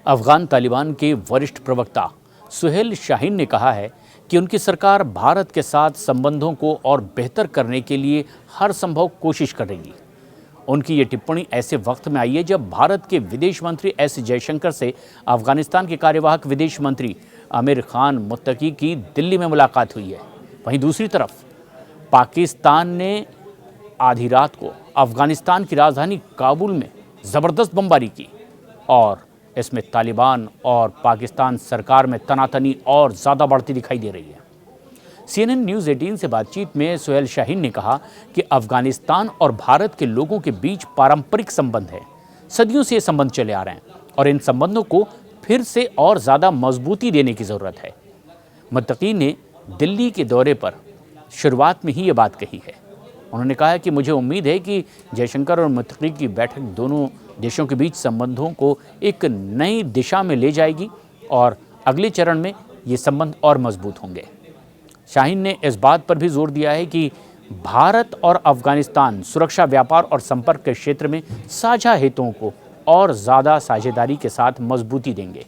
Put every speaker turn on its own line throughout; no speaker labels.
अफगान तालिबान के वरिष्ठ प्रवक्ता सुहेल शाहीन ने कहा है कि उनकी सरकार भारत के साथ संबंधों को और बेहतर करने के लिए हर संभव कोशिश करेगी। उनकी ये टिप्पणी ऐसे वक्त में आई है जब भारत के विदेश मंत्री एस जयशंकर से अफगानिस्तान के कार्यवाहक विदेश मंत्री आमिर खान मुत्तकी की दिल्ली में मुलाकात हुई है। वहीं दूसरी तरफ पाकिस्तान ने आधी रात को अफगानिस्तान की राजधानी काबुल में ज़बरदस्त बमबारी की और इसमें तालिबान और पाकिस्तान सरकार में तनातनी और ज़्यादा बढ़ती दिखाई दे रही है। CNN न्यूज़ 18 से बातचीत में सुहेल शाहीन ने कहा कि अफगानिस्तान और भारत के लोगों के बीच पारंपरिक संबंध है। सदियों से ये संबंध चले आ रहे हैं और इन संबंधों को फिर से और ज़्यादा मजबूती देने की ज़रूरत है। मुत्तकी ने दिल्ली के दौरे पर शुरुआत में ही ये बात कही है। उन्होंने कहा कि मुझे उम्मीद है कि जयशंकर और मुत्तकी की बैठक दोनों देशों के बीच संबंधों को एक नई दिशा में ले जाएगी और अगले चरण में ये संबंध और मजबूत होंगे। शाहीन ने इस बात पर भी जोर दिया है कि भारत और अफगानिस्तान सुरक्षा, व्यापार और संपर्क के क्षेत्र में साझा हितों को और ज़्यादा साझेदारी के साथ मजबूती देंगे।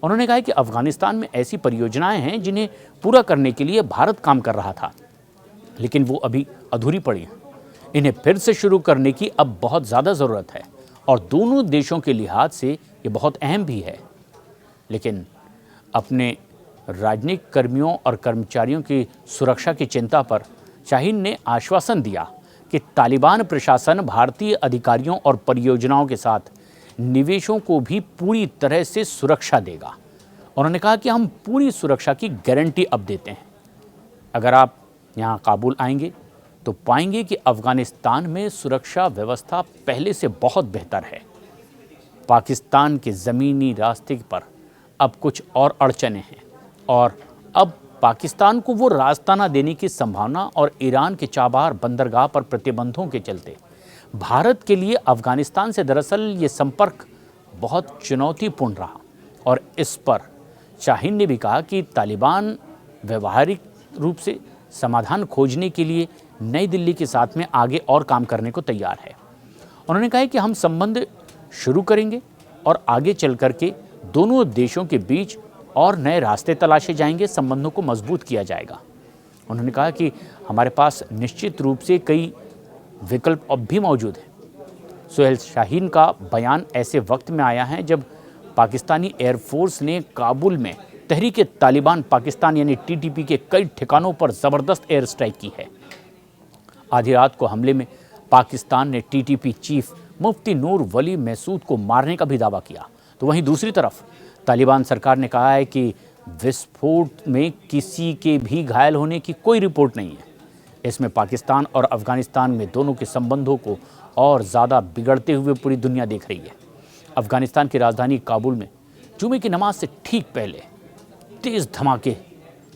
उन्होंने कहा कि अफगानिस्तान में ऐसी परियोजनाएं हैं जिन्हें पूरा करने के लिए भारत काम कर रहा था, लेकिन वो अभी अधूरी पड़ी हैं। इन्हें फिर से शुरू करने की अब बहुत ज़्यादा ज़रूरत है और दोनों देशों के लिहाज से ये बहुत अहम भी है। लेकिन अपने राजनयिक कर्मियों और कर्मचारियों की सुरक्षा की चिंता पर शाहीन ने आश्वासन दिया कि तालिबान प्रशासन भारतीय अधिकारियों और परियोजनाओं के साथ निवेशों को भी पूरी तरह से सुरक्षा देगा। उन्होंने कहा कि हम पूरी सुरक्षा की गारंटी अब देते हैं। अगर आप यहाँ काबुल आएंगे तो पाएंगे कि अफगानिस्तान में सुरक्षा व्यवस्था पहले से बहुत बेहतर है। पाकिस्तान के ज़मीनी रास्ते पर अब कुछ और अड़चनें हैं और अब पाकिस्तान को वो रास्ता न देने की संभावना और ईरान के चाबहार बंदरगाह पर प्रतिबंधों के चलते भारत के लिए अफगानिस्तान से दरअसल ये संपर्क बहुत चुनौतीपूर्ण रहा। और इस पर शाहीन ने भी कहा कि तालिबान व्यवहारिक रूप से समाधान खोजने के लिए नई दिल्ली के साथ में आगे और काम करने को तैयार है। उन्होंने कहा कि हम संबंध शुरू करेंगे और आगे चल करके दोनों देशों के बीच और नए रास्ते तलाशे जाएंगे, संबंधों को मजबूत किया जाएगा। उन्होंने कहा कि हमारे पास निश्चित रूप से कई विकल्प अब भी मौजूद हैं। सुहेल शाहीन का बयान ऐसे वक्त में आया है जब पाकिस्तानी एयरफोर्स ने काबुल में तहरीक तालिबान पाकिस्तान यानी TTP के कई ठिकानों पर ज़बरदस्त एयर स्ट्राइक की है। आधी रात को हमले में पाकिस्तान ने TTP चीफ मुफ्ती नूर वली महसूद को मारने का भी दावा किया। तो वहीं दूसरी तरफ तालिबान सरकार ने कहा है कि विस्फोट में किसी के भी घायल होने की कोई रिपोर्ट नहीं है। इसमें पाकिस्तान और अफगानिस्तान में दोनों के संबंधों को और ज़्यादा बिगड़ते हुए पूरी दुनिया देख रही है। अफगानिस्तान की राजधानी काबुल में जुमे की नमाज से ठीक पहले तेज़ धमाके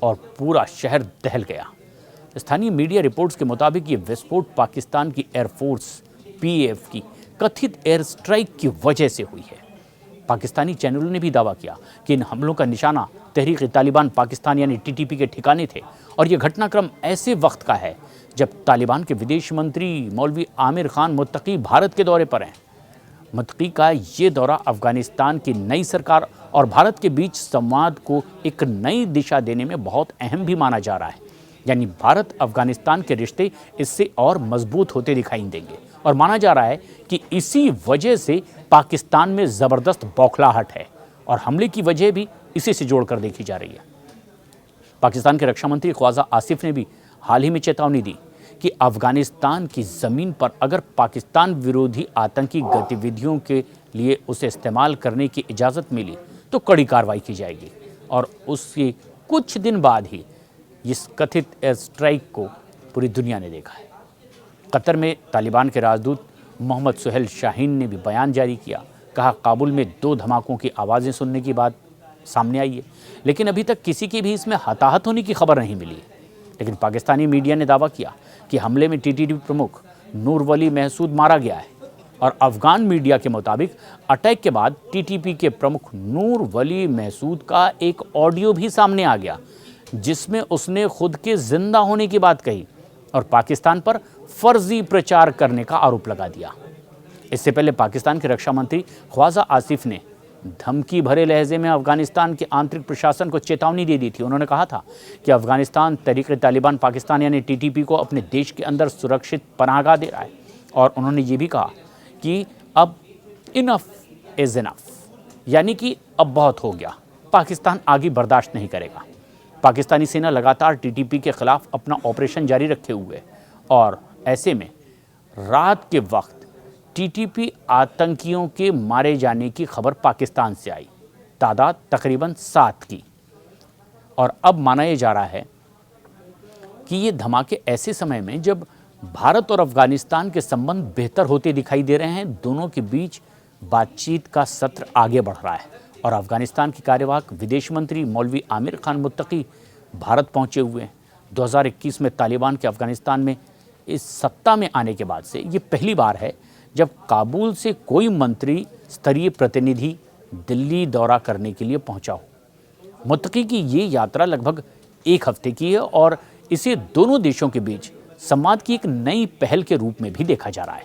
और पूरा शहर दहल गया। स्थानीय मीडिया रिपोर्ट्स के मुताबिक ये विस्फोट पाकिस्तान की एयरफोर्स PAF की कथित एयर स्ट्राइक की वजह से हुई है। पाकिस्तानी चैनलों ने भी दावा किया कि इन हमलों का निशाना तहरीक तालिबान पाकिस्तान यानी TTP के ठिकाने थे और ये घटनाक्रम ऐसे वक्त का है जब तालिबान के विदेश मंत्री मौलवी आमिर खान मुत्तकी भारत के दौरे पर हैं। मुत्तकी का ये दौरा अफगानिस्तान की नई सरकार और भारत के बीच संवाद को एक नई दिशा देने में बहुत अहम भी माना जा रहा है। यानी भारत अफगानिस्तान के रिश्ते इससे और मजबूत होते दिखाई देंगे और माना जा रहा है कि इसी वजह से पाकिस्तान में ज़बरदस्त बौखलाहट है और हमले की वजह भी इसी से जोड़कर देखी जा रही है। पाकिस्तान के रक्षा मंत्री ख्वाजा आसिफ ने भी हाल ही में चेतावनी दी कि अफगानिस्तान की ज़मीन पर अगर पाकिस्तान विरोधी आतंकी गतिविधियों के लिए उसे इस्तेमाल करने की इजाज़त मिली तो कड़ी कार्रवाई की जाएगी। और उसके कुछ दिन बाद ही इस कथित एयर स्ट्राइक को पूरी दुनिया ने देखा है। कतर में तालिबान के राजदूत मोहम्मद सुहेल शाहीन ने भी बयान जारी किया। कहा, काबुल में 2 धमाकों की आवाज़ें सुनने की बात सामने आई है, लेकिन अभी तक किसी की भी इसमें हताहत होने की खबर नहीं मिली है। लेकिन पाकिस्तानी मीडिया ने दावा किया कि हमले में TTP प्रमुख नूर वली महसूद मारा गया है और अफगान मीडिया के मुताबिक अटैक के बाद TTP के प्रमुख नूर वली महसूद का एक ऑडियो भी सामने आ गया जिसमें उसने खुद के जिंदा होने की बात कही और पाकिस्तान पर फर्जी प्रचार करने का आरोप लगा दिया। इससे पहले पाकिस्तान के रक्षा मंत्री ख्वाजा आसिफ ने धमकी भरे लहजे में अफगानिस्तान के आंतरिक प्रशासन को चेतावनी दे दी थी। उन्होंने कहा था कि अफगानिस्तान तहरीक-ए-तालिबान पाकिस्तान यानी टीटीपी को अपने देश के अंदर सुरक्षित पनाहगाह दे रहा है। और उन्होंने ये भी कहा कि अब इनफ इज़ इनफ, यानी कि अब बहुत हो गया, पाकिस्तान आगे बर्दाश्त नहीं करेगा। पाकिस्तानी सेना लगातार टीटीपी के खिलाफ अपना ऑपरेशन जारी रखे हुए और ऐसे में रात के वक्त टीटीपी आतंकियों के मारे जाने की खबर पाकिस्तान से आई, तादाद तकरीबन 7 की। और अब माना यह जा रहा है कि ये धमाके ऐसे समय में जब भारत और अफगानिस्तान के संबंध बेहतर होते दिखाई दे रहे हैं, दोनों के बीच बातचीत का सत्र आगे बढ़ रहा है और अफगानिस्तान के कार्यवाहक विदेश मंत्री मौलवी आमिर खान मुत्तकी भारत पहुंचे हुए हैं। 2021 में तालिबान के अफगानिस्तान में इस सत्ता में आने के बाद से ये पहली बार है जब काबुल से कोई मंत्री स्तरीय प्रतिनिधि दिल्ली दौरा करने के लिए पहुंचा हो। मुत्तकी की ये यात्रा लगभग 1 हफ्ते की है और इसे दोनों देशों के बीच संवाद की एक नई पहल के रूप में भी देखा जा रहा है।